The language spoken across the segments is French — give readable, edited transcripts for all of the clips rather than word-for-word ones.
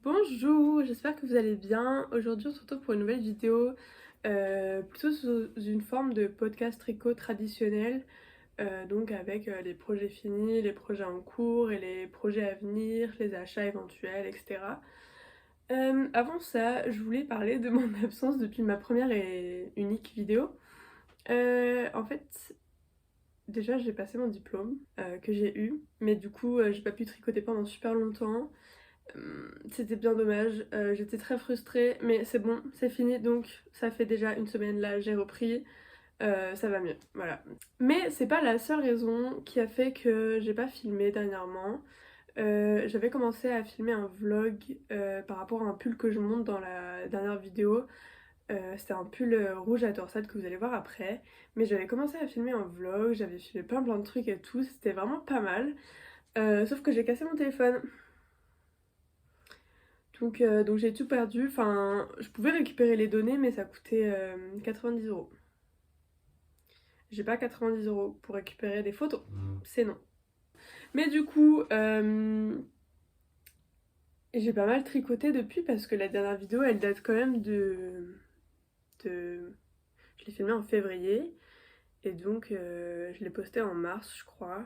Bonjour, j'espère que vous allez bien. Aujourd'hui on se retrouve pour une nouvelle vidéo, plutôt sous une forme de podcast tricot traditionnel, donc avec les projets finis, les projets en cours et les projets à venir, les achats éventuels, etc. Avant ça, je voulais parler de mon absence depuis ma première et unique vidéo. En fait, déjà j'ai passé mon diplôme que j'ai eu, mais du coup j'ai pas pu tricoter pendant super longtemps. C'était bien dommage, j'étais très frustrée, mais c'est bon, c'est fini, donc ça fait déjà une semaine là, j'ai repris, ça va mieux, voilà. Mais c'est pas la seule raison qui a fait que j'ai pas filmé dernièrement. J'avais commencé à filmer un vlog par rapport à un pull que je monte dans la dernière vidéo. C'était un pull rouge à torsade que vous allez voir après, mais j'avais commencé à filmer un vlog, j'avais filmé plein de trucs et tout, c'était vraiment pas mal. Sauf que j'ai cassé mon téléphone. Donc j'ai tout perdu, enfin je pouvais récupérer les données mais ça coûtait 90 €. J'ai pas 90 € pour récupérer des photos, c'est non. Mais du coup j'ai pas mal tricoté depuis parce que la dernière vidéo elle date quand même de... Je l'ai filmée en février et donc je l'ai postée en mars je crois.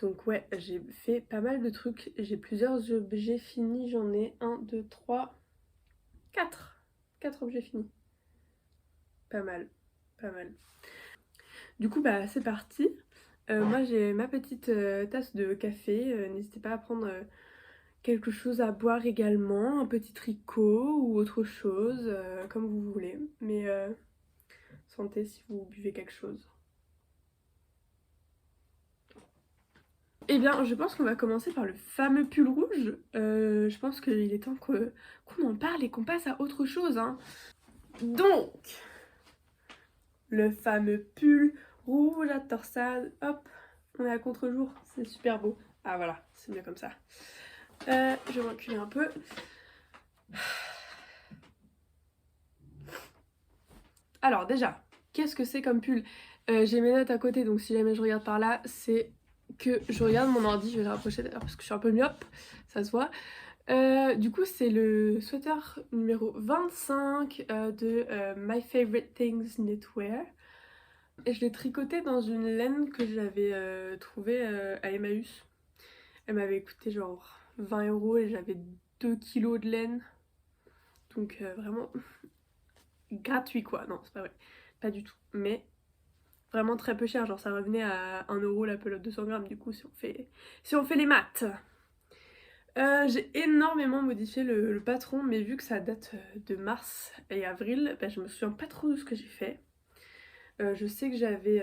Donc ouais, j'ai fait pas mal de trucs, j'ai plusieurs objets finis, j'en ai 1, 2, 3, 4. 4 objets finis. Pas mal, pas mal. Du coup, bah c'est parti. Moi j'ai ma petite tasse de café. N'hésitez pas à prendre quelque chose à boire également, un petit tricot ou autre chose, comme vous voulez. Mais santé si vous buvez quelque chose. Eh bien, je pense qu'on va commencer par le fameux pull rouge. Je pense qu'il est temps qu'on en parle et qu'on passe à autre chose, hein. Donc, le fameux pull rouge à torsade. Hop, on est à contre-jour, c'est super beau. Ah voilà, c'est mieux comme ça. Je vais reculer un peu. Alors déjà, qu'est-ce que c'est comme pull? J'ai mes notes à côté, donc si jamais je regarde par là, c'est que je regarde mon ordi. Je vais le rapprocher d'ailleurs parce que je suis un peu myope, ça se voit. Du coup, c'est le sweater numéro 25 de My Favorite Things Knitwear. Et je l'ai tricoté dans une laine que j'avais trouvée à Emmaüs. Elle m'avait coûté genre 20 € et j'avais 2 kilos de laine. Donc vraiment gratuit quoi. Non, c'est pas vrai. Pas du tout. Mais vraiment très peu cher. Genre ça revenait à 1 € la pelote de 100 grammes du coup si on fait les maths. J'ai énormément modifié le patron, mais vu que ça date de mars et avril, bah, je me souviens pas trop de ce que j'ai fait. Je sais que j'avais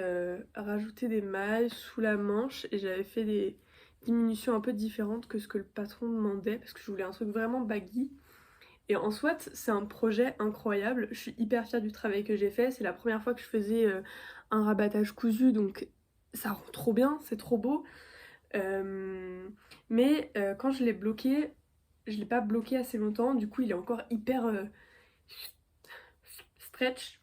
rajouté des mailles sous la manche et j'avais fait des diminutions un peu différentes que ce que le patron demandait parce que je voulais un truc vraiment baggy. Et en soit, c'est un projet incroyable. Je suis hyper fière du travail que j'ai fait. C'est la première fois que je faisais un rabattage cousu, donc ça rend trop bien, c'est trop beau. Mais quand je l'ai bloqué, je l'ai pas bloqué assez longtemps. Du coup, il est encore hyper stretch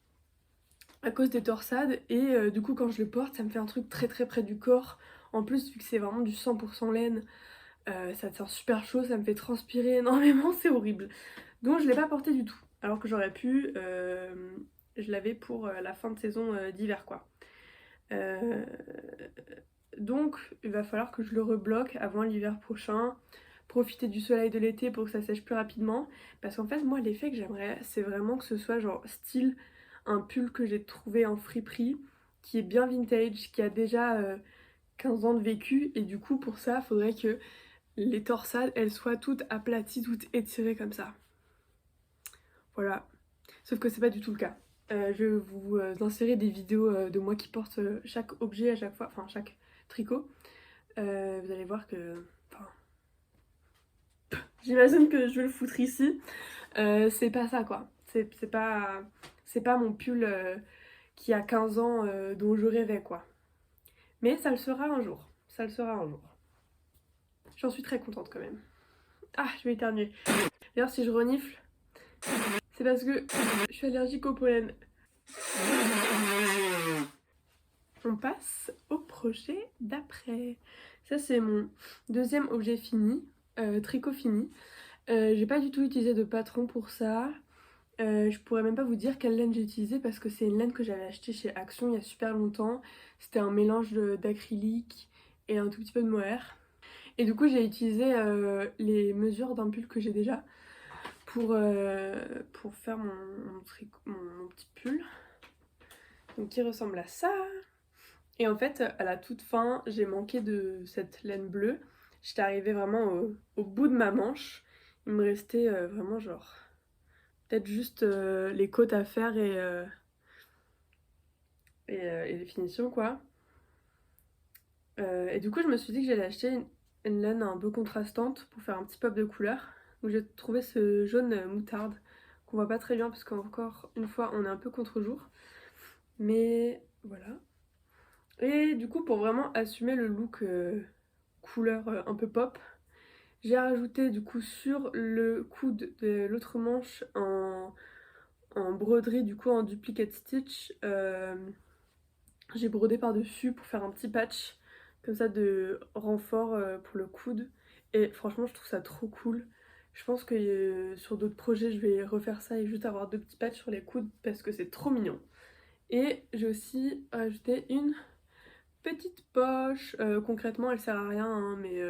à cause des torsades. Et du coup, quand je le porte, ça me fait un truc très près du corps. En plus, vu que c'est vraiment du 100% laine, ça tient super chaud, ça me fait transpirer énormément, c'est horrible. Donc je l'ai pas porté du tout. Alors que j'aurais pu, je l'avais pour la fin de saison d'hiver quoi. Euh, donc il va falloir que je le rebloque avant l'hiver prochain. Profiter du soleil de l'été pour que ça sèche plus rapidement. Parce qu'en fait moi l'effet que j'aimerais c'est vraiment que ce soit genre style un pull que j'ai trouvé en friperie, qui est bien vintage, qui a déjà 15 ans de vécu. Et du coup pour ça il faudrait que les torsades elles soient toutes aplaties, toutes étirées comme ça. Voilà. Sauf que c'est pas du tout le cas. Je vais vous insérer des vidéos de moi qui porte chaque objet à chaque fois, enfin chaque tricot. Vous allez voir que... Enfin, j'imagine que je vais le foutre ici. C'est pas ça quoi. C'est pas mon pull qui a 15 ans dont je rêvais quoi. Mais ça le sera un jour. Ça le sera un jour. J'en suis très contente quand même. Ah, je vais éternuer. D'ailleurs, si je renifle, c'est parce que je suis allergique au pollen. On passe au projet d'après. Ça c'est mon deuxième objet fini, tricot fini. J'ai pas du tout utilisé de patron pour ça. Je pourrais même pas vous dire quelle laine j'ai utilisée parce que c'est une laine que j'avais achetée chez Action il y a super longtemps. C'était un mélange d'acrylique et un tout petit peu de mohair. Et du coup j'ai utilisé les mesures d'un pull que j'ai déjà pour faire mon petit pull. Donc qui ressemble à ça. Et en fait à la toute fin j'ai manqué de cette laine bleue. J'étais arrivée vraiment au bout de ma manche. Il me restait vraiment genre peut-être juste les côtes à faire et les finitions quoi. Et du coup je me suis dit que j'allais acheter une laine un peu contrastante pour faire un petit pop de couleur. Donc j'ai trouvé ce jaune moutarde qu'on voit pas très bien parce qu'encore une fois on est un peu contre-jour. Mais voilà. Et du coup pour vraiment assumer le look couleur un peu pop, j'ai rajouté du coup sur le coude de l'autre manche en broderie du coup en duplicate stitch. J'ai brodé par-dessus pour faire un petit patch comme ça de renfort pour le coude. Et franchement, je trouve ça trop cool. Je pense que sur d'autres projets, je vais refaire ça et juste avoir deux petits patchs sur les coudes parce que c'est trop mignon. Et j'ai aussi rajouté une petite poche. Concrètement, elle sert à rien, hein, mais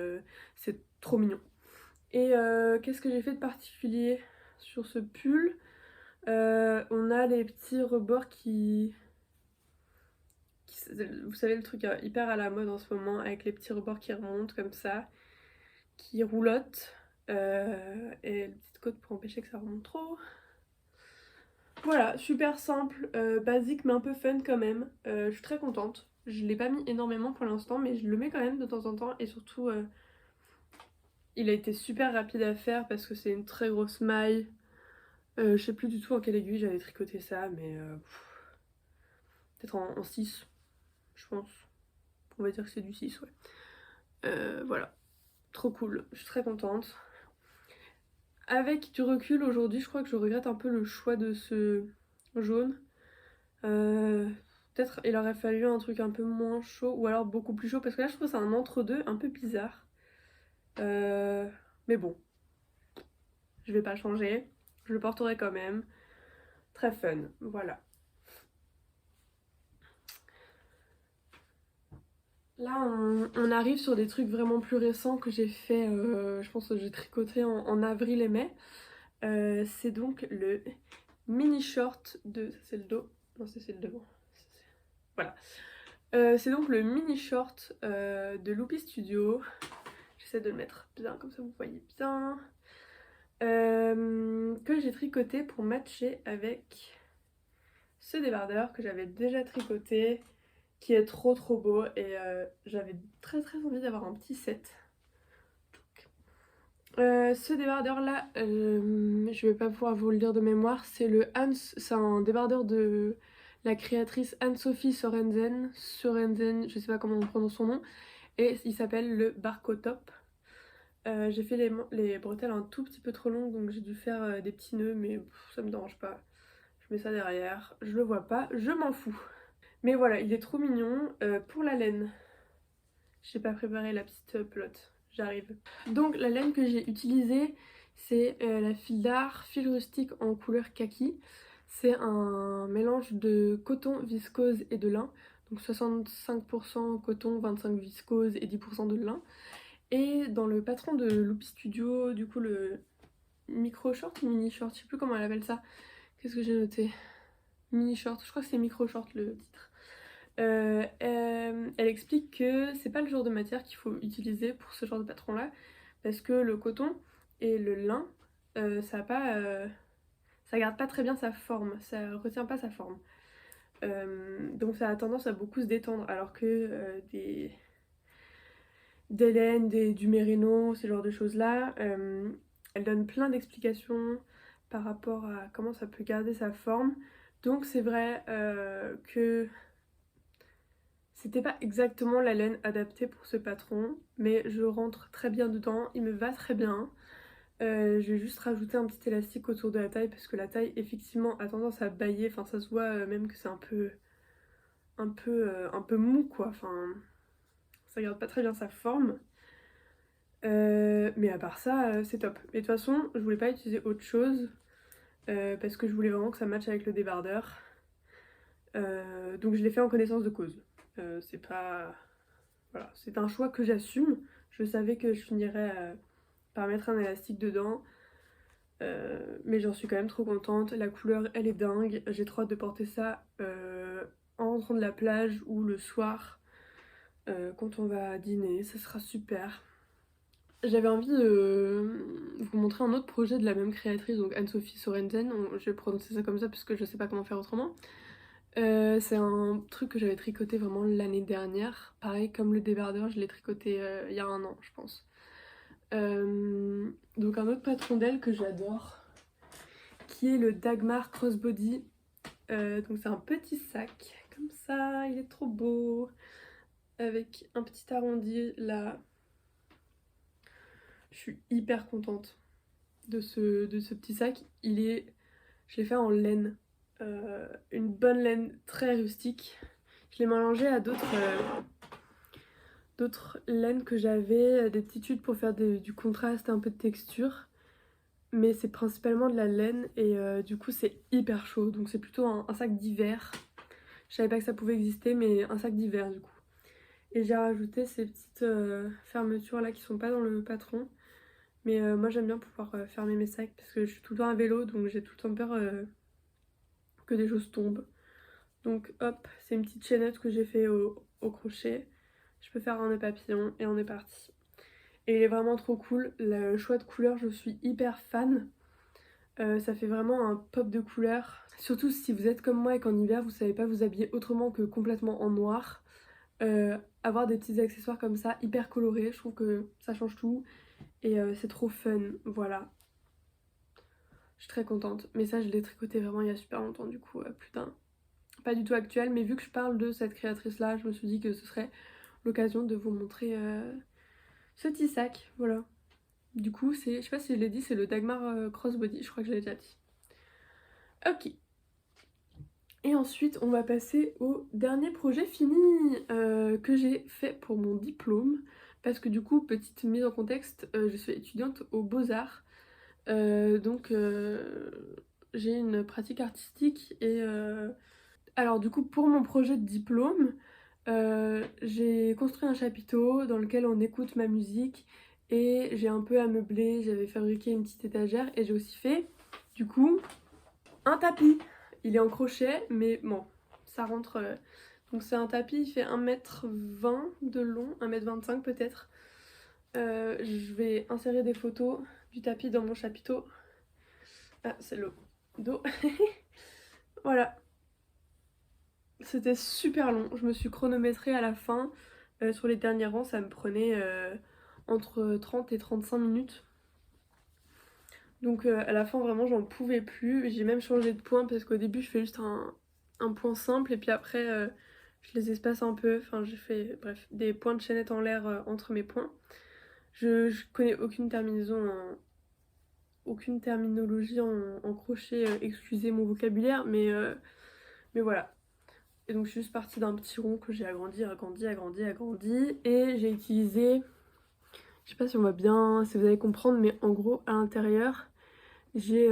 c'est trop mignon. Et qu'est-ce que j'ai fait de particulier sur ce pull? On a les petits rebords vous savez le truc hyper à la mode en ce moment avec les petits rebords qui remontent comme ça, qui roulotte et les petites côtes pour empêcher que ça remonte trop. Voilà, super simple, basique mais un peu fun quand même. Je suis très contente. Je l'ai pas mis énormément pour l'instant mais je le mets quand même de temps en temps et surtout il a été super rapide à faire parce que c'est une très grosse maille. Je sais plus du tout en quelle aiguille j'avais tricoté ça mais peut-être en 6 je pense. On va dire que c'est du 6 ouais. Voilà. Trop cool, je suis très contente. Avec du recul aujourd'hui, je crois que je regrette un peu le choix de ce jaune. Peut-être il aurait fallu un truc un peu moins chaud ou alors beaucoup plus chaud parce que là je trouve que c'est un entre-deux un peu bizarre. Mais bon, je vais pas changer, je le porterai quand même. Très fun, voilà. Là on arrive sur des trucs vraiment plus récents que j'ai fait, je pense que j'ai tricoté en avril et mai. C'est donc le mini short de... Ça c'est le dos. Non ça c'est le devant. Voilà. C'est donc le mini short de Loopy Studio. J'essaie de le mettre bien comme ça vous voyez bien. Que j'ai tricoté pour matcher avec ce débardeur que j'avais déjà tricoté, qui est trop trop beau et j'avais très très envie d'avoir un petit set. Ce débardeur là, je vais pas pouvoir vous le dire de mémoire, c'est un débardeur de la créatrice Anne-Sophie Sorensen, je sais pas comment on prononce son nom, et il s'appelle le Barco Top. J'ai fait les bretelles un tout petit peu trop longues donc j'ai dû faire des petits nœuds mais ça me dérange pas. Je mets ça derrière, je le vois pas, je m'en fous. Mais voilà, il est trop mignon. Pour la laine, j'ai pas préparé la petite pelote, j'arrive. Donc la laine que j'ai utilisée, c'est la fil d'art, fil rustique en couleur kaki. C'est un mélange de coton, viscose et de lin. Donc 65% coton, 25% viscose et 10% de lin. Et dans le patron de Loopy Studio, du coup le micro short ou mini short, je sais plus comment elle appelle ça. Qu'est-ce que j'ai noté? Mini short, je crois que c'est micro short le titre. Elle explique que c'est pas le genre de matière qu'il faut utiliser pour ce genre de patron là parce que le coton et le lin ça garde pas très bien sa forme, ça retient pas sa forme. Donc ça a tendance à beaucoup se détendre alors que des laines, du mérino, ce genre de choses là, elle donne plein d'explications par rapport à comment ça peut garder sa forme. Donc c'est vrai que c'était pas exactement la laine adaptée pour ce patron, mais je rentre très bien dedans, il me va très bien. Je vais juste rajouter un petit élastique autour de la taille parce que la taille effectivement a tendance à bailler, enfin ça se voit même que c'est un peu mou quoi, enfin ça garde pas très bien sa forme. Mais à part ça, c'est top. Et de toute façon, je voulais pas utiliser autre chose parce que je voulais vraiment que ça matche avec le débardeur. Donc je l'ai fait en connaissance de cause. C'est pas... Voilà, c'est un choix que j'assume. Je savais que je finirais par mettre un élastique dedans. Mais j'en suis quand même trop contente. La couleur, elle est dingue. J'ai trop hâte de porter ça en rentrant de la plage ou le soir quand on va dîner. Ça sera super. J'avais envie de vous montrer un autre projet de la même créatrice, donc Anne-Sophie Sorensen. Je vais prononcer ça comme ça parce que je sais pas comment faire autrement. C'est un truc que j'avais tricoté vraiment l'année dernière. Pareil, comme le débardeur, je l'ai tricoté il y a un an, je pense. Donc un autre patron d'elle que j'adore, qui est le Dagmar Crossbody. Donc c'est un petit sac, comme ça, il est trop beau, avec un petit arrondi là. Je suis hyper contente de ce petit sac. Je l'ai fait en laine, une bonne laine très rustique. Je l'ai mélangé à d'autres laines que j'avais, des petites tuiles pour faire du contraste, un peu de texture. Mais c'est principalement de la laine et du coup c'est hyper chaud. Donc c'est plutôt un sac d'hiver. Je savais pas que ça pouvait exister, mais un sac d'hiver du coup. Et j'ai rajouté ces petites fermetures là qui sont pas dans le patron. Mais moi j'aime bien pouvoir fermer mes sacs parce que je suis tout le temps à vélo, donc j'ai tout le temps peur que des choses tombent. Donc hop, c'est une petite chaînette que j'ai fait au crochet. Je peux faire un nœud papillon et on est parti. Et il est vraiment trop cool. Le choix de couleur, je suis hyper fan. Ça fait vraiment un pop de couleur. Surtout si vous êtes comme moi et qu'en hiver vous savez pas vous habiller autrement que complètement en noir. Avoir des petits accessoires comme ça, hyper colorés, je trouve que ça change tout. Et c'est trop fun, voilà. Je suis très contente. Mais ça, je l'ai tricoté vraiment il y a super longtemps, du coup, plus d'un. Pas du tout actuel, mais vu que je parle de cette créatrice-là, je me suis dit que ce serait l'occasion de vous montrer ce petit sac, voilà. Du coup, je sais pas si je l'ai dit, c'est le Dagmar Crossbody, je crois que je l'ai déjà dit. Ok. Et ensuite, on va passer au dernier projet fini que j'ai fait pour mon diplôme. Parce que du coup, petite mise en contexte, je suis étudiante aux Beaux-Arts. Donc j'ai une pratique artistique et alors du coup pour mon projet de diplôme j'ai construit un chapiteau dans lequel on écoute ma musique et j'ai un peu améublé, j'avais fabriqué une petite étagère et j'ai aussi fait du coup un tapis. Il est en crochet mais bon ça rentre donc c'est un tapis, il fait 1,20 m de long, 1,25 m peut-être. Je vais insérer des photos du tapis dans mon chapiteau. Ah, c'est le dos. Voilà. C'était super long. Je me suis chronométrée à la fin. Sur les derniers rangs, ça me prenait entre 30 et 35 minutes. Donc à la fin, vraiment, j'en pouvais plus. J'ai même changé de point parce qu'au début, je fais juste un point simple et puis après, je les espace un peu. Enfin, j'ai fait, bref, des points de chaînette en l'air entre mes points. Je connais aucune terminaison aucune terminologie en crochet, excusez mon vocabulaire, mais voilà. Et donc je suis juste partie d'un petit rond que j'ai agrandi, agrandi, agrandi, agrandi, et j'ai utilisé, je sais pas si on va bien, si vous allez comprendre, mais en gros à l'intérieur, j'ai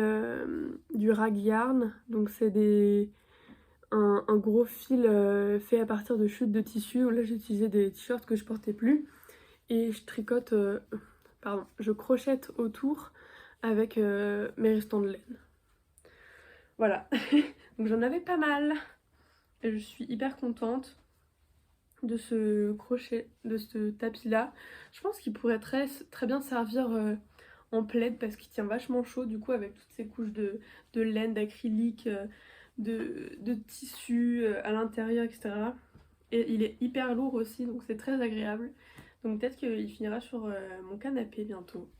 du rag yarn, donc c'est un gros fil fait à partir de chutes de tissu. Là j'ai utilisé des t-shirts que je portais plus, et je tricote, pardon, je crochette autour avec mes restants de laine. Voilà, donc j'en avais pas mal. Et je suis hyper contente de ce crochet, de ce tapis là. Je pense qu'il pourrait très bien servir en plaid parce qu'il tient vachement chaud du coup avec toutes ces couches de laine, d'acrylique, de tissu à l'intérieur, etc. Et il est hyper lourd aussi donc c'est très agréable. Donc peut-être qu'il finira sur mon canapé bientôt.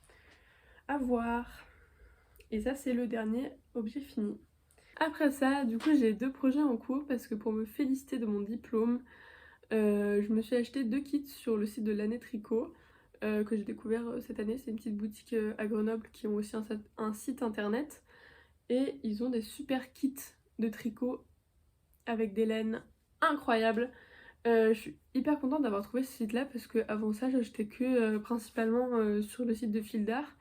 À voir. Et ça c'est le dernier objet fini. Après ça, du coup j'ai deux projets en cours parce que pour me féliciter de mon diplôme, je me suis acheté deux kits sur le site de l'année tricot que j'ai découvert cette année. C'est une petite boutique à Grenoble qui ont aussi un site internet et ils ont des super kits de tricot avec des laines incroyables. Je suis hyper contente d'avoir trouvé ce site là parce que avant ça j'achetais que principalement sur le site de Fil d'Art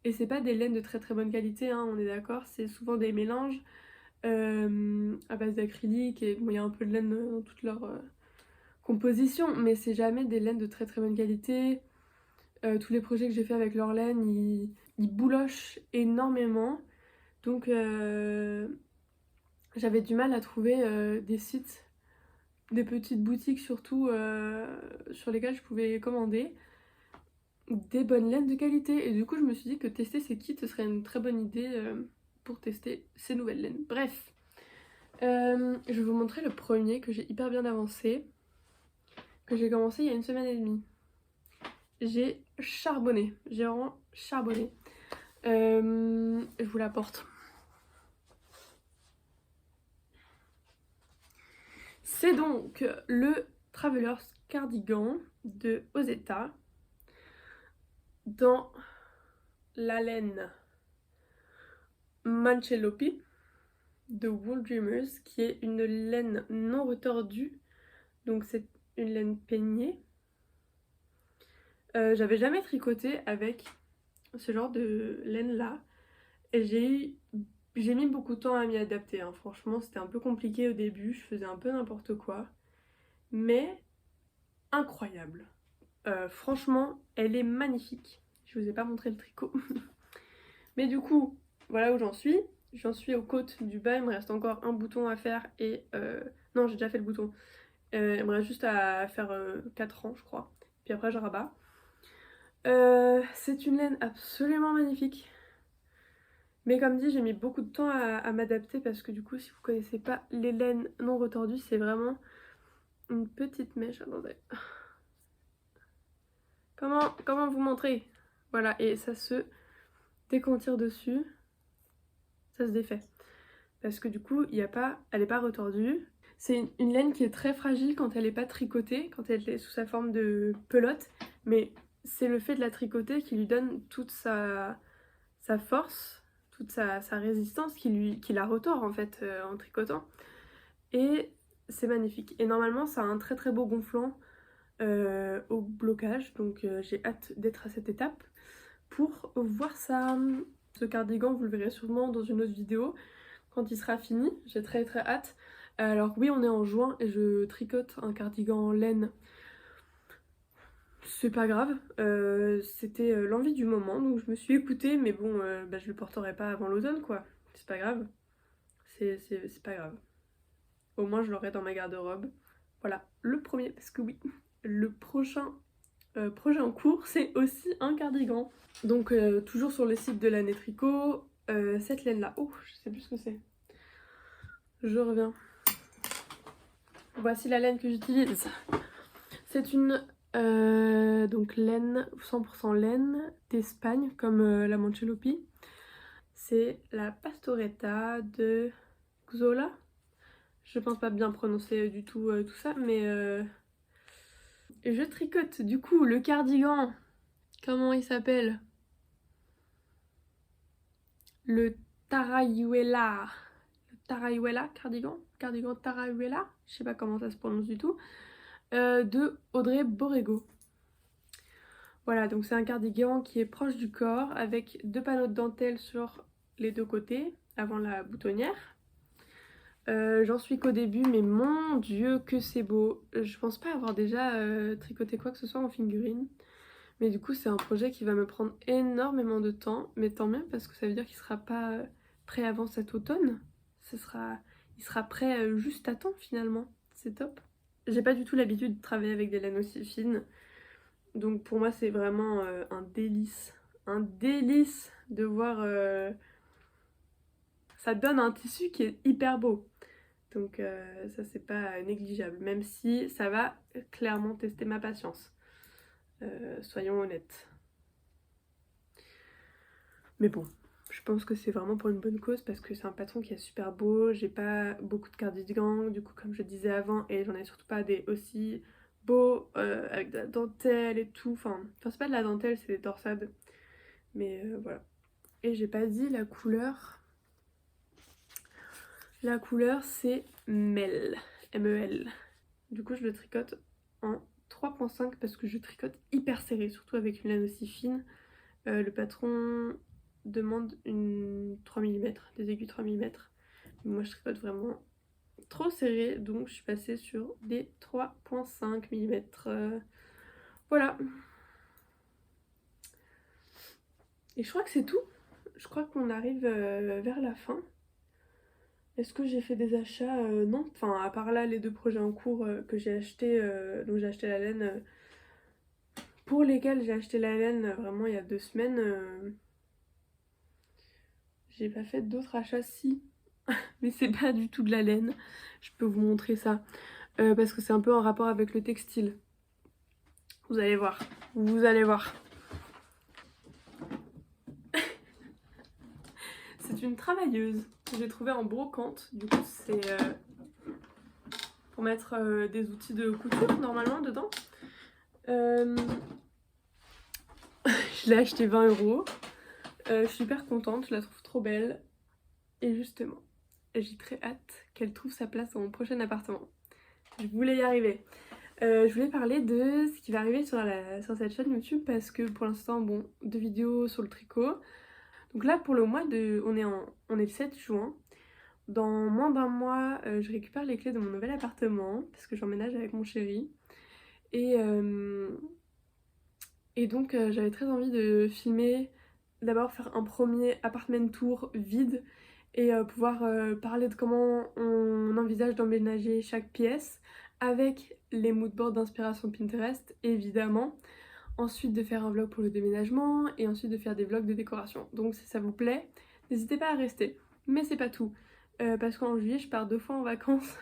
et c'est pas des laines de très très bonne qualité hein, on est d'accord, c'est souvent des mélanges à base d'acrylique et bon il y a un peu de laine dans toute leur composition mais c'est jamais des laines de très très bonne qualité. Tous les projets que j'ai fait avec leur laine ils boulochent énormément donc j'avais du mal à trouver des sites, des petites boutiques surtout sur lesquelles je pouvais commander des bonnes laines de qualité et du coup je me suis dit que tester ces kits ce serait une très bonne idée pour tester ces nouvelles laines. Bref, je vais vous montrer le premier que j'ai hyper bien avancé, que j'ai commencé il y a 1 semaine et demie. J'ai charbonné, j'ai vraiment charbonné. Je vous l'apporte. C'est donc le Traveler's Cardigan de Ozeta dans la laine Manchelopi de Wool Dreamers, qui est une laine non retordue, donc c'est une laine peignée. J'avais jamais tricoté avec ce genre de laine là et j'ai mis beaucoup de temps à m'y adapter hein. Franchement c'était un peu compliqué au début, je faisais un peu n'importe quoi mais incroyable. Franchement elle est magnifique. Je vous ai pas montré le tricot mais du coup voilà où j'en suis. J'en suis aux côtes du bas, il me reste encore un bouton à faire et non j'ai déjà fait le bouton. Il me reste juste à faire 4 rangs je crois, puis après je rabats. C'est une laine absolument magnifique. Mais comme dit, j'ai mis beaucoup de temps à m'adapter parce que du coup, si vous connaissez pas les laines non retordues, c'est vraiment une petite mèche. Attendez. Comment vous montrer? Voilà, et ça se... Dès qu'on tire dessus, ça se défait. Parce que du coup, elle est pas retordue. C'est une laine qui est très fragile quand elle est pas tricotée, quand elle est sous sa forme de pelote. Mais c'est le fait de la tricoter qui lui donne toute sa force, toute sa résistance qui la retord en fait en tricotant. Et c'est magnifique. Et normalement ça a un très très beau gonflant au blocage, donc j'ai hâte d'être à cette étape pour voir ça. Ce cardigan vous le verrez sûrement dans une autre vidéo quand il sera fini, j'ai très très hâte. Alors oui on est en juin et je tricote un cardigan en laine. C'est pas grave, c'était l'envie du moment donc je me suis écoutée mais bon je le porterai pas avant l'automne quoi, c'est pas grave, c'est pas grave. Au moins je l'aurai dans ma garde-robe. Voilà, le premier, parce que oui, le prochain projet en cours c'est aussi un cardigan. Donc toujours sur le site de l'année tricot, cette laine là, oh je sais plus ce que c'est. Je reviens. Voici la laine que j'utilise. C'est une donc laine, 100% laine d'Espagne, comme la Manchelopi. C'est la Pastoretta de Xola. Je pense pas bien prononcer du tout tout ça, mais je tricote du coup le cardigan. Comment il s'appelle? Le Tarayuela. Le Tarayuela cardigan? Cardigan Tarayuela? Je sais pas comment ça se prononce du tout. De Audrey Borrego. Voilà, donc c'est un cardigan qui est proche du corps avec 2 panneaux de dentelle sur les 2 côtés avant la boutonnière. J'en suis qu'au début, mais mon dieu que c'est beau. Je pense pas avoir déjà tricoté quoi que ce soit en figurine. Mais du coup c'est un projet qui va me prendre énormément de temps. Mais tant mieux parce que ça veut dire qu'il sera pas prêt avant cet automne. Il sera prêt juste à temps finalement. C'est top. J'ai pas du tout l'habitude de travailler avec des laines aussi fines. Donc pour moi c'est vraiment un délice. Un délice de voir... Ça donne un tissu qui est hyper beau. Donc ça c'est pas négligeable. Même si ça va clairement tester ma patience. Soyons honnêtes. Mais bon, je pense que c'est vraiment pour une bonne cause parce que c'est un patron qui est super beau. J'ai pas beaucoup de cardigans, du coup comme je disais avant, et j'en ai surtout pas des aussi beaux avec de la dentelle et tout. Enfin c'est pas de la dentelle, c'est des torsades. Mais voilà. Et j'ai pas dit la couleur. La couleur c'est MEL. MEL. Du coup je le tricote en 3.5 parce que je tricote hyper serré, surtout avec une laine aussi fine. Le patron demande une 3 mm, des aiguilles 3 mm. Moi je tricote vraiment trop serré, donc je suis passée sur des 3.5 mm. Voilà. Et je crois que c'est tout. Je crois qu'on arrive vers la fin. Est-ce que j'ai fait des achats? Non. Enfin, à part là, les 2 projets en cours que j'ai acheté, donc j'ai acheté la laine, pour lesquels j'ai acheté la laine vraiment il y a 2 semaines. J'ai pas fait d'autres achats, si. Mais c'est pas du tout de la laine. Je peux vous montrer ça. Parce que c'est un peu en rapport avec le textile. Vous allez voir. Vous allez voir. C'est une travailleuse que j'ai trouvée en brocante. Du coup, c'est pour mettre des outils de couture normalement dedans. Je l'ai acheté 20 €. Je suis hyper contente, je la trouve trop belle. Et justement, j'ai très hâte qu'elle trouve sa place dans mon prochain appartement. Je voulais y arriver. Je voulais parler de ce qui va arriver sur cette chaîne YouTube parce que pour l'instant, bon, 2 vidéos sur le tricot. Donc là, pour le mois de... On est le 7 juin. Dans moins d'un mois, je récupère les clés de mon nouvel appartement parce que j'emménage avec mon chéri. Et donc j'avais très envie de filmer, d'abord faire un premier apartment tour vide et pouvoir parler de comment on envisage d'emménager chaque pièce avec les moodboards d'inspiration Pinterest évidemment. Ensuite de faire un vlog pour le déménagement et ensuite de faire des vlogs de décoration. Donc si ça vous plaît, n'hésitez pas à rester. Mais c'est pas tout, parce qu'en juillet je pars 2 fois en vacances.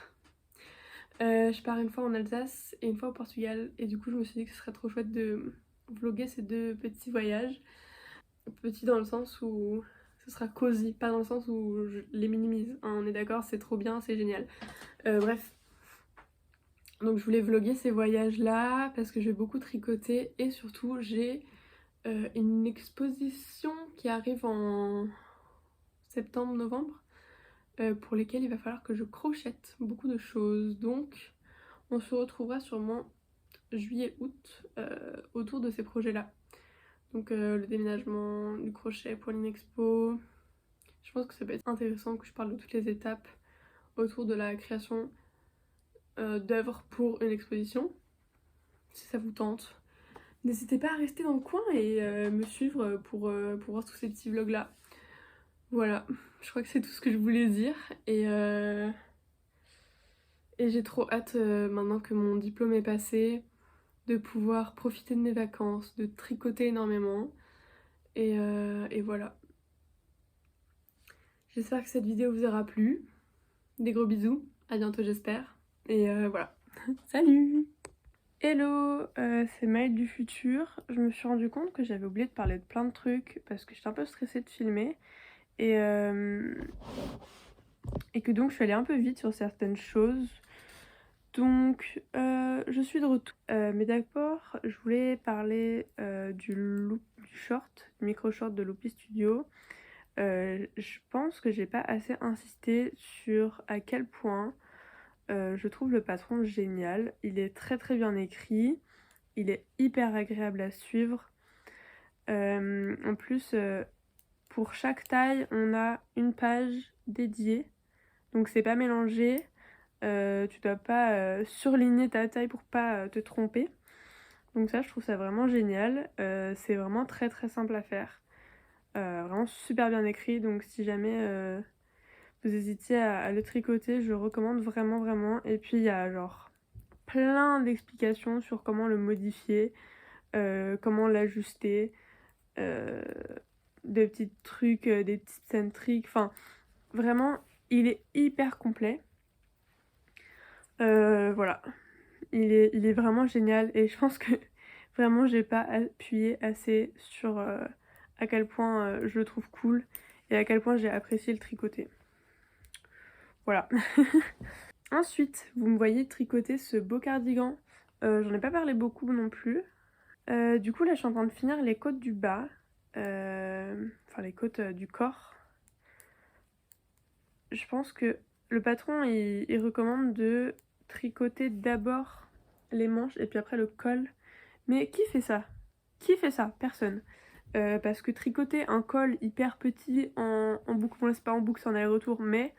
Je pars une fois en Alsace et une fois au Portugal et du coup je me suis dit que ce serait trop chouette de vlogger ces 2 petits voyages. Petits dans le sens où ce sera cosy, pas dans le sens où je les minimise, hein, on est d'accord, c'est trop bien, c'est génial. Bref, donc je voulais vlogger ces voyages là parce que je vais beaucoup tricoter et surtout j'ai une exposition qui arrive en septembre-novembre pour lesquelles il va falloir que je crochette beaucoup de choses. Donc on se retrouvera sûrement juillet-août autour de ces projets-là. Donc le déménagement, du crochet pour l'Inexpo. Je pense que ça peut être intéressant que je parle de toutes les étapes autour de la création d'œuvres pour une exposition. Si ça vous tente, n'hésitez pas à rester dans le coin et me suivre pour voir tous ces petits vlogs là. Voilà, je crois que c'est tout ce que je voulais dire et j'ai trop hâte maintenant que mon diplôme est passé de pouvoir profiter de mes vacances, de tricoter énormément et voilà. J'espère que cette vidéo vous aura plu. Des gros bisous, à bientôt j'espère. Et voilà. Salut! Hello, c'est Maëlle du futur. Je me suis rendu compte que j'avais oublié de parler de plein de trucs parce que j'étais un peu stressée de filmer et que donc je suis allée un peu vite sur certaines choses. Donc je suis de retour. Mais d'abord, je voulais parler du short, du micro-short de Loopy Studio. Je pense que j'ai pas assez insisté sur à quel point je trouve le patron génial. Il est très très bien écrit, il est hyper agréable à suivre. En plus, pour chaque taille, on a une page dédiée, donc c'est pas mélangé. Tu dois pas surligner ta taille pour pas te tromper. Donc ça, je trouve ça vraiment génial. C'est vraiment très très simple à faire. Vraiment super bien écrit, donc si jamais vous hésitiez à le tricoter, je recommande vraiment vraiment. Et puis il y a genre plein d'explications sur comment le modifier, comment l'ajuster, des petits trucs, des petites centriques, enfin vraiment il est hyper complet. Voilà, il est vraiment génial et je pense que vraiment j'ai pas appuyé assez sur à quel point je le trouve cool et à quel point j'ai apprécié le tricoter. Voilà. Ensuite, vous me voyez tricoter ce beau cardigan. J'en ai pas parlé beaucoup non plus. Du coup, là, je suis en train de finir les côtes du bas. Enfin, les côtes du corps. Je pense que le patron, il recommande de tricoter d'abord les manches et puis après le col. Mais qui fait ça? Qui fait ça? Personne. Parce que tricoter un col hyper petit en boucle, bon là c'est pas en boucle, c'est en aller-retour, mais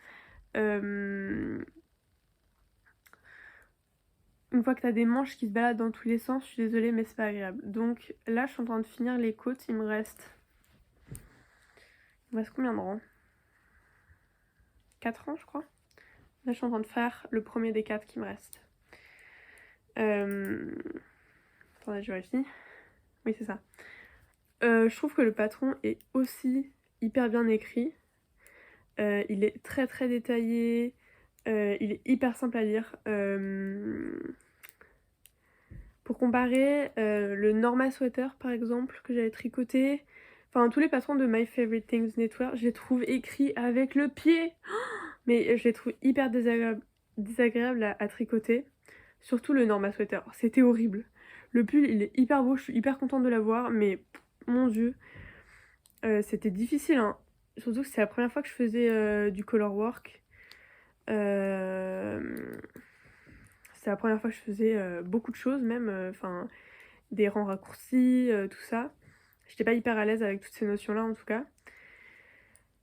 une fois que t'as des manches qui se baladent dans tous les sens, je suis désolée mais c'est pas agréable. Donc là je suis en train de finir les côtes, il me reste combien de rangs? 4 rangs je crois. Là je suis en train de faire le premier des 4 qui me reste. Attendez je vérifie. Oui c'est ça. Je trouve que le patron est aussi hyper bien écrit. Il est très très détaillé. Il est hyper simple à lire. Pour comparer, le Norma Sweater par exemple que j'avais tricoté, enfin tous les patrons de My Favorite Things Knitwear, je les trouve écrits avec le pied. Mais je les trouve hyper désagréables à tricoter. Surtout le Norma Sweater, c'était horrible. Le pull il est hyper beau, je suis hyper contente de l'avoir, mais mon dieu, c'était difficile hein. Surtout que c'est la première fois que je faisais du color work. C'est la première fois que je faisais beaucoup de choses même, enfin des rangs raccourcis, tout ça. J'étais pas hyper à l'aise avec toutes ces notions là en tout cas.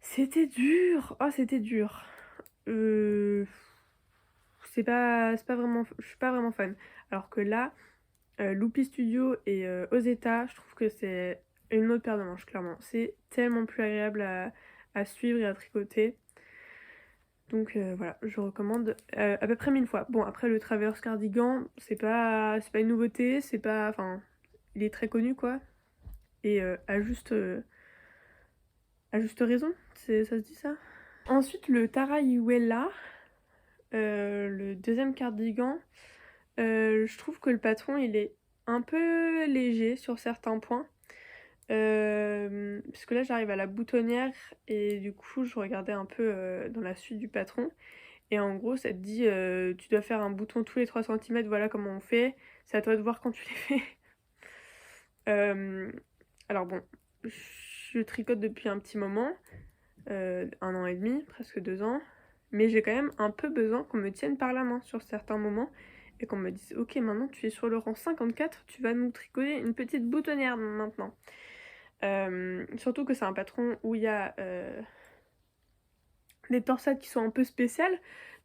C'était dur, oh c'était dur. C'est pas vraiment, je suis pas vraiment fan. Alors que là, Loopy Studio et Ozeta, je trouve que c'est une autre paire de manches clairement. C'est tellement plus agréable à suivre et à tricoter. Donc voilà, je recommande à peu près 1000 fois. Bon après le Traverse Cardigan, c'est pas une nouveauté, c'est pas, enfin, il est très connu quoi. Et à juste raison, ça se dit ça. Ensuite le Tara Iwela, le deuxième cardigan, je trouve que le patron il est un peu léger sur certains points. Parce que là j'arrive à la boutonnière et du coup je regardais un peu dans la suite du patron. Et en gros, ça te dit tu dois faire un bouton tous les 3 cm, voilà comment on fait. C'est à toi de voir quand tu les fais. Alors bon, je tricote depuis un petit moment, 1 an et demi, presque 2 ans. Mais j'ai quand même un peu besoin qu'on me tienne par la main sur certains moments. Et qu'on me dise ok maintenant tu es sur le rang 54, tu vas nous tricoter une petite boutonnière maintenant. Surtout que c'est un patron où il y a des torsades qui sont un peu spéciales.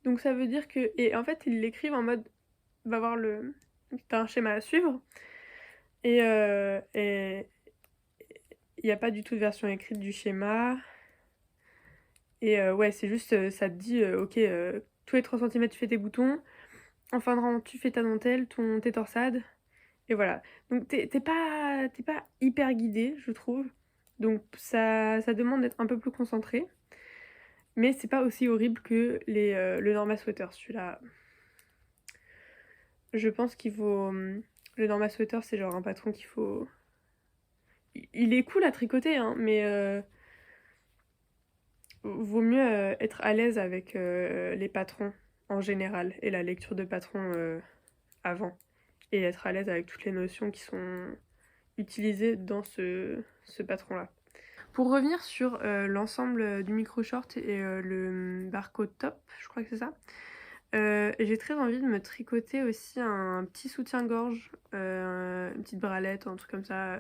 Donc ça veut dire que... Et en fait, ils l'écrivent en mode... Va voir le... T'as un schéma à suivre. Et il n'y a pas du tout de version écrite du schéma. Et ouais, c'est juste... ça te dit, ok, tous les 3 cm tu fais tes boutons. En fin de rang, tu fais ta dentelle, tes torsades. Et voilà. Donc t'es pas hyper guidé, je trouve. Donc ça demande d'être un peu plus concentré. Mais c'est pas aussi horrible que le Norma Sweater, celui-là. Je pense qu'il faut... Le Norma Sweater, c'est genre un patron qu'il faut... Il est cool à tricoter, hein, mais vaut mieux être à l'aise avec les patrons en général et la lecture de patrons avant. Et être à l'aise avec toutes les notions qui sont utilisées dans ce patron-là. Pour revenir sur l'ensemble du micro-short et le barcode top, je crois que c'est ça. J'ai très envie de me tricoter aussi un petit soutien-gorge, une petite bralette, un truc comme ça,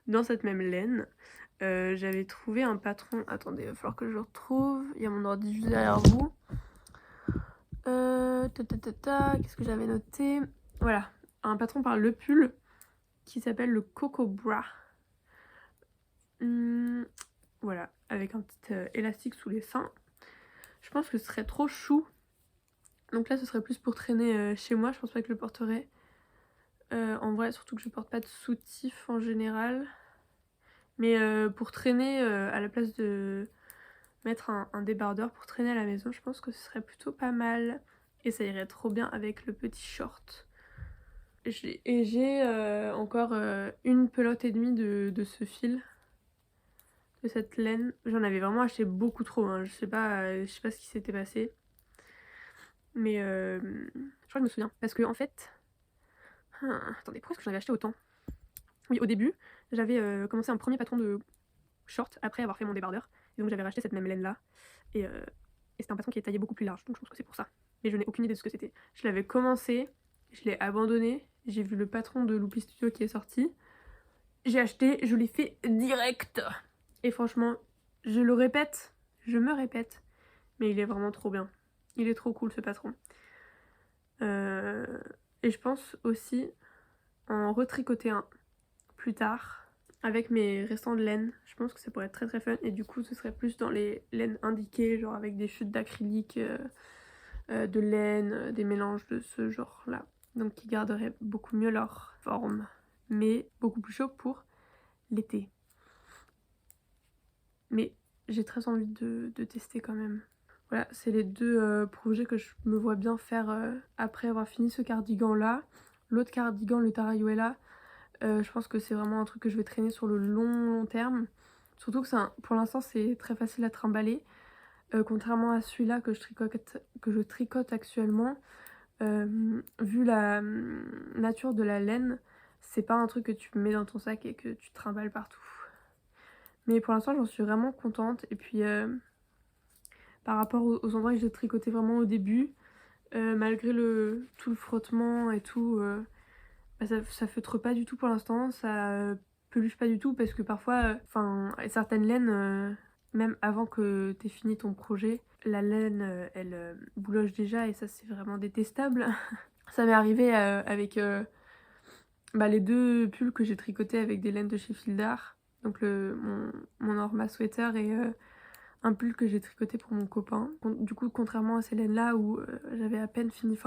dans cette même laine. J'avais trouvé un patron, attendez, il va falloir que je le retrouve, il y a mon ordi juste derrière vous. Qu'est-ce que j'avais noté? Voilà, un patron par Le Pull qui s'appelle le Coco Bra. Voilà, avec un petit élastique sous les seins. Je pense que ce serait trop chou. Donc là, ce serait plus pour traîner chez moi. Je pense pas que je le porterai. En vrai, surtout que je porte pas de soutif en général. Mais pour traîner, à la place de mettre un débardeur pour traîner à la maison, je pense que ce serait plutôt pas mal. Et ça irait trop bien avec le petit short. Et j'ai encore une pelote et demie de ce fil. De cette laine. J'en avais vraiment acheté beaucoup trop. Hein. Je sais pas ce qui s'était passé. Mais je crois que je me souviens. Parce que en fait... attendez, pourquoi est-ce que j'en avais acheté autant? Oui, au début, j'avais commencé un premier patron de short après avoir fait mon débardeur. Et donc j'avais racheté cette même laine là. Et c'était un patron qui est taillé beaucoup plus large. Donc je pense que c'est pour ça. mais je n'ai aucune idée de ce que c'était. Je l'avais commencé, je l'ai abandonné, j'ai vu le patron de Loopy Studio qui est sorti, j'ai acheté, je l'ai fait direct. Et franchement, je me répète, mais il est vraiment trop bien. Il est trop cool ce patron. Et je pense aussi en retricoter un plus tard avec mes restants de laine. Je pense que ça pourrait être très très fun et du coup ce serait plus dans les laines indiquées, genre avec des chutes d'acrylique, de laine, des mélanges de ce genre là. Donc qui garderaient beaucoup mieux leur forme, mais beaucoup plus chaud pour l'été. Mais j'ai très envie de tester quand même. Voilà, c'est les deux projets que je me vois bien faire après avoir fini ce cardigan là. L'autre cardigan, le Tarayuela, je pense que c'est vraiment un truc que je vais traîner sur le long terme. Surtout que pour l'instant c'est très facile à trimballer. Contrairement à celui-là que je tricote actuellement, vu la nature de la laine, c'est pas un truc que tu mets dans ton sac et que tu trimbales partout. Mais pour l'instant j'en suis vraiment contente. Et puis par rapport aux endroits que j'ai tricoté vraiment au début, malgré tout le frottement et tout, bah ça feutre pas du tout pour l'instant, ça peluche pas du tout parce que parfois, certaines laines, même avant que t'aies fini ton projet, la laine elle bouloche déjà et ça c'est vraiment détestable. Ça m'est arrivé avec les deux pulls que j'ai tricotés avec des laines de chez Fildar, donc mon Norma sweater et un pull que j'ai tricoté pour mon copain. Du coup, contrairement à ces laines-là où j'avais à peine fini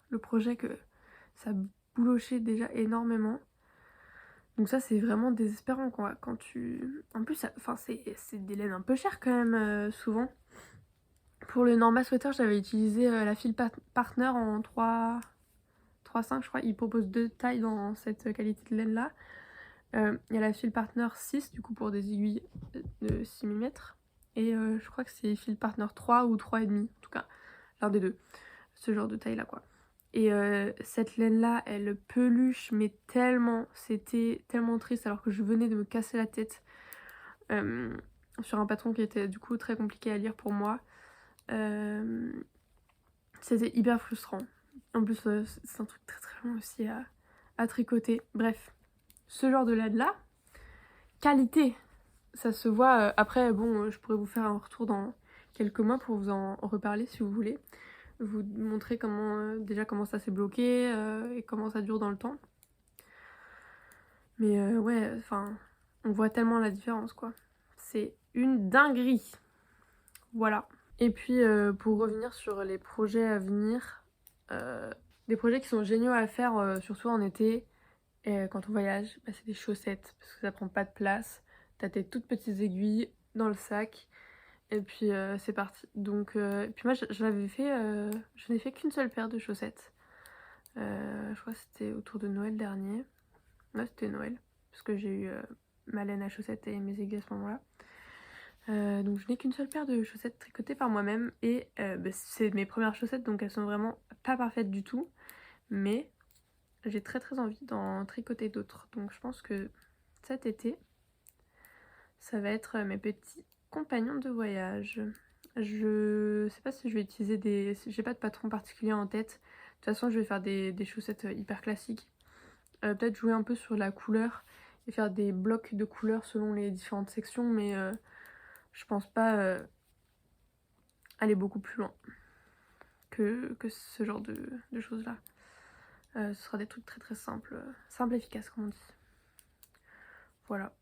le projet, que ça boulochait déjà énormément. Donc ça, c'est vraiment désespérant quoi. Quand tu... En plus, c'est des laines un peu chères quand même, souvent. Pour le Norma Sweater, j'avais utilisé la file Partner en 3,5 je crois. Il propose deux tailles dans cette qualité de laine-là. Il y a la file Partner 6, du coup pour des aiguilles de 6 mm. Et je crois que c'est fil partner 3 ou 3,5, en tout cas, l'un des deux. Ce genre de taille là quoi. Et cette laine là, elle peluche, mais tellement, c'était tellement triste alors que je venais de me casser la tête sur un patron qui était du coup très compliqué à lire pour moi. C'était hyper frustrant. En plus, c'est un truc très très long aussi à tricoter. Bref, ce genre de laine là, qualité, ça se voit. Après, bon, je pourrais vous faire un retour dans quelques mois pour vous en reparler si vous voulez. Vous montrer comment ça s'est bloqué et comment ça dure dans le temps. Mais ouais, on voit tellement la différence quoi. C'est une dinguerie. Voilà. Et puis pour revenir sur les projets à venir, des projets qui sont géniaux à faire, surtout en été, quand on voyage, c'est des chaussettes parce que ça prend pas de place. T'as tes toutes petites aiguilles dans le sac et puis c'est parti. Donc, puis moi je n'ai fait qu'une seule paire de chaussettes. Je crois que c'était autour de Noël dernier. Ouais, c'était Noël parce que j'ai eu ma laine à chaussettes et mes aiguilles à ce moment-là. Donc je n'ai qu'une seule paire de chaussettes tricotées par moi-même et c'est mes premières chaussettes donc elles sont vraiment pas parfaites du tout, mais j'ai très très envie d'en tricoter d'autres. Donc je pense que cet été ça va être mes petits compagnons de voyage. Je sais pas si je vais utiliser j'ai pas de patron particulier en tête. De toute façon je vais faire des chaussettes hyper classiques. Peut-être jouer un peu sur la couleur et faire des blocs de couleurs selon les différentes sections, mais je pense pas aller beaucoup plus loin que ce genre de choses là. Ce sera des trucs très très simples, simples et efficaces comme on dit. Voilà.